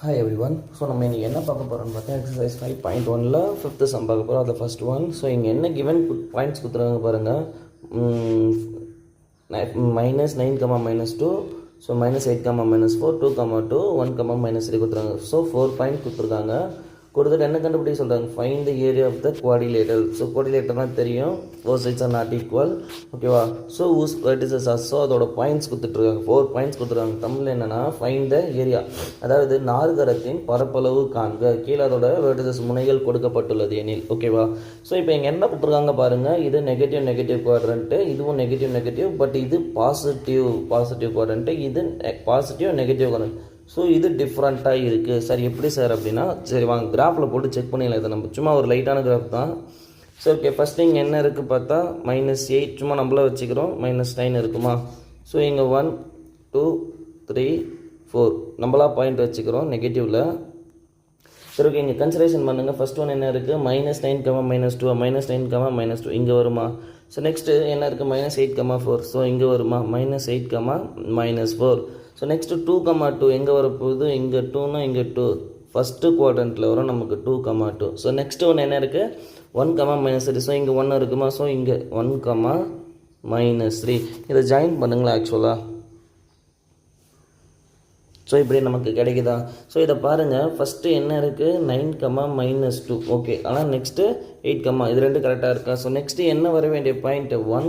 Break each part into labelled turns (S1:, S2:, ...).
S1: Hi everyone. So நம்ம இன்னைக்கு என்ன பார்க்க போறோம்னு பார்த்தா எக்ஸசைஸ் 5.1ல 5th சம் பார்க்க போறோம். அது ஃபர்ஸ்ட் ஒன். ஸோ இங்கே என்ன கிவன் பாயிண்ட்ஸ் கொடுத்துருக்காங்க பாருங்க. -9, -2, ஸோ -8, -4, 2, 2, 1, -3 கொடுத்துருக்காங்க. ஸோ 4 பாயிண்ட் கொடுத்துருக்காங்க. கொடுத்துட்டு என்ன கண்டுபிடிக்க சொல்கிறாங்க, find the area of the quadrilateral. So குவாடிலேட்டர்னால் தெரியும், both sides are not equal, ஓகேவா. So whose vertices are, so அதோட பாயிண்ட்ஸ் கொடுத்துட்ருக்காங்க, 4 பாயிண்ட்ஸ் கொடுத்துருக்காங்க. தமிழில் என்னென்னா ஃபைண்ட் த ஏரியா, அதாவது நாற்கரத்தின் பரப்பளவு காண்க. கீழே அதோட வெர்டிசஸ் முனைகள் கொடுக்கப்பட்டுள்ளது எனில், ஓகேவா. ஸோ இப்போ இங்கே என்ன கொடுத்துருக்காங்க பாருங்கள், இது நெகட்டிவ் குவாட்ரண்ட்டு, இதுவும் நெகட்டிவ், பட் இது பாசிட்டிவ் குவாட்ரண்ட்டு, இது நெகட்டிவ் குவாட்ரண்ட். ஸோ இது டிஃப்ரெண்ட்டாக இருக்குது. சரி எப்படி சார் அப்படின்னா, சரி வாங்க கிராஃபில் போட்டு செக் பண்ணிடலாம். இதை நம்ம சும்மா ஒரு லைட்டான கிராஃப் தான். சரி ஓகே, ஃபஸ்ட்டு இங்கே என்ன இருக்குது பார்த்தா -8 சும்மா நம்மள வச்சுக்கிறோம், -9 இருக்குமா. ஸோ இங்கே 1, 2, 3, 4 நம்மளா பாயிண்ட் வச்சுக்கிறோம் நெகட்டிவில். சரி ஓகே, இங்கே கன்சிடரேஷன் பண்ணுங்கள். ஃபஸ்ட் ஒன் என்ன இருக்குது, -9, -2 -9, இங்கே வருமா. ஸோ நெக்ஸ்ட்டு என்ன இருக்குது, -8, -4, ஸோ இங்கே வருமா, -8, -4. ஸோ நெக்ஸ்ட்டு 2, 2 எங்கே வரப்போகுது, இங்கே 2னா இங்கே 2 ஃபஸ்ட்டு குவாட்ரண்ட்டில் வரும் நமக்கு 2, 2. ஸோ நெக்ஸ்ட்டு ஒன்று என்ன இருக்குது, 1, -3, ஸோ இங்கே 1 இருக்குமா. ஸோ இங்கே 1, -3 இதை ஜாயின் பண்ணுங்களா ஆக்சுவலாக. ஸோ இப்படி நமக்கு கிடைக்குதா. ஸோ இதை பாருங்கள், ஃபஸ்ட்டு என்ன இருக்குது, 9, -2 ஓகே. ஆனால் நெக்ஸ்ட்டு 8, இது ரெண்டு கரெக்டாக இருக்கா. ஸோ நெக்ஸ்ட்டு என்ன வர வேண்டிய பாயிண்ட்டு 1,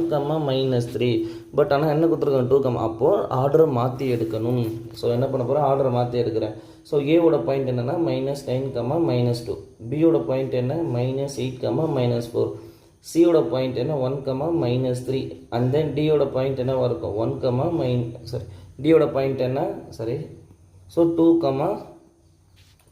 S1: -3, பட் ஆனால் என்ன கொடுத்துருக்கோம் 2, அப்போது ஆர்டரை மாற்றி எடுக்கணும். ஸோ என்ன பண்ண போகிறேன், ஆர்டரை மாற்றி எடுக்கிறேன். ஸோ ஏவோட பாயிண்ட் என்னென்னா -9, -2, பியோட பாயிண்ட் என்ன -8, -4, சியோட பாயிண்ட் என்ன 1, -3, அண்ட் தென் டியோட பாயிண்ட் என்னவாக இருக்கும் 1, டியோட பாயிண்ட் என்ன ஸோ 2,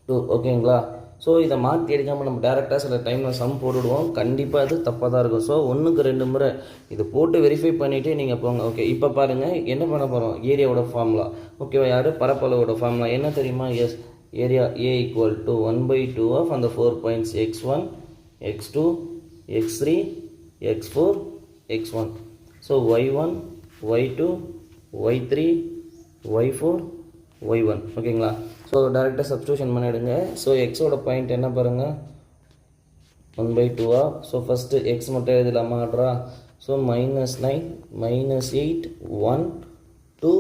S1: 2 ஓகேங்களா. ஸோ இதை மாற்றி எடுக்காமல் நம்ம டேரெக்டாக சில டைமில் சம் போட்டுவிடுவோம், கண்டிப்பாக அது தப்பாக தான் இருக்கும். ஸோ 1க்கு 2 முறை இதை போட்டு வெரிஃபை பண்ணிவிட்டு நீங்கள் போங்க. ஓகே, இப்போ பாருங்கள் என்ன பண்ண போகிறோம், ஏரியாவோட ஃபார்முலா, ஓகேவா. யார் பரப்பளவோட ஃபார்முலா என்ன தெரியுமா, எஸ் ஏரியா A = 1/2 ஆஃப் அந்த 4 points x1, x2, x3, x4, x1. So y1, y2, y3, y4, y1 ஓகேங்களா. ஸோ டேரெக்டாக சப்ஸ்டியூஷன் பண்ணிவிடுங்க. ஸோ எக்ஸோட பாயிண்ட் என்ன பாருங்கள் 1/2 ஸோ ஃபஸ்ட்டு எக்ஸ் மட்டும் எழுதலாமா ஆட்ரா. ஸோ -9, -8, 1, 2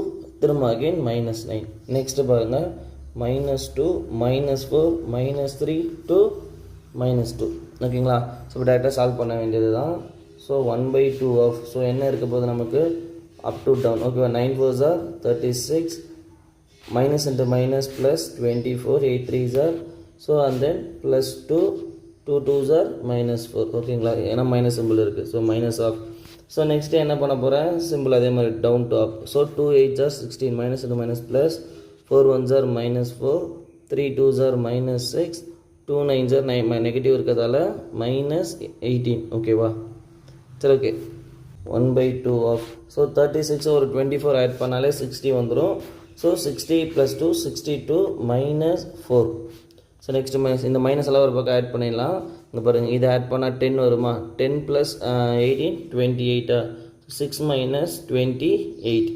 S1: திரும்ப அகெயின் -9. நெக்ஸ்ட்டு பாருங்கள் -2, -4, -3, 2, -2 ஓகேங்களா. ஸோ டேரெக்டாக சால்வ் பண்ண வேண்டியது தான். ஸோ 1/2 ஆஃப், ஸோ என்ன இருக்க போது நமக்கு அப் டு டவுன், ஓகேவா. 9 4s are 36, minus into minus plus 24, 8 3s are, so and then plus 2, 2 2s are -4 ஓகேங்களா. ஏன்னா மைனஸ் சிம்பிள் இருக்குது, so minus off. So next என்ன பண்ண போகிறேன், சிம்பிள் அதே மாதிரி down to up. So 2 8s are 16, minus into minus plus 4 1s are -4, 3 2s are -6, 2 9s are negative இருக்கிறதால -18 ஓகேவா. சரி ஓகே, 1/2 ஆஃப். ஸோ 36 ஒரு 24 ஆட் பண்ணாலே 60 வந்துடும். ஸோ 60 + 2 62 -4. ஸோ நெக்ஸ்ட் மைனஸ், இந்த மைனஸ் எல்லாம் ஒரு பக்கம் ஆட் பண்ணிடலாம். இங்கே பாருங்கள், இதை ஆட் பண்ணால் 10 வருமா, 10 + 18 28, 6 - 28.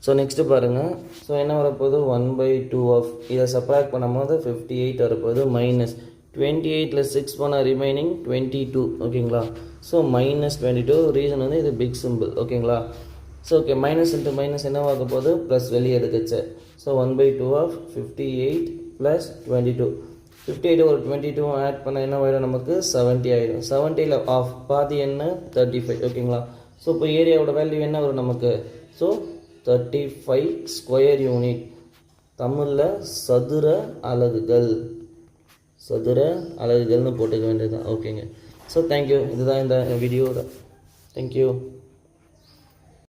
S1: ஸோ நெக்ஸ்ட்டு பாருங்கள், ஸோ என்ன வரப்போகுது 1/2 ஆஃப், இதை சப்ராக்ட் பண்ணும்போது 58 வரப்போகுது, -28 6 பண்ணால் ரிமைனிங் 22 ஓகேங்களா. ஸோ -22, ரீசன் வந்து இது பிக் சிம்பிள் ஓகேங்களா. So okay, minus into minus என்னவாக போகுது, ப்ளஸ் வெளியே எடுத்துச்சு. ஸோ 1/2 ஆஃப் 58 + 22, 58 ஒரு 22 ஆட் பண்ண என்ன ஆகிடும் நமக்கு 70 ஆகிடும். 70ல் ஆஃப் பாதி என்ன 35 ஓகேங்களா. ஸோ இப்போ ஏரியாவோட வேல்யூ என்ன வரும் நமக்கு, ஸோ 35 ஸ்கொயர் யூனிட், தமிழில் சதுர அலகுகள்னு போட்டுக்க வேண்டியது தான் ஓகேங்க. ஸோ தேங்க்யூ, இதுதான் இந்த வீடியோட. தேங்க்யூ.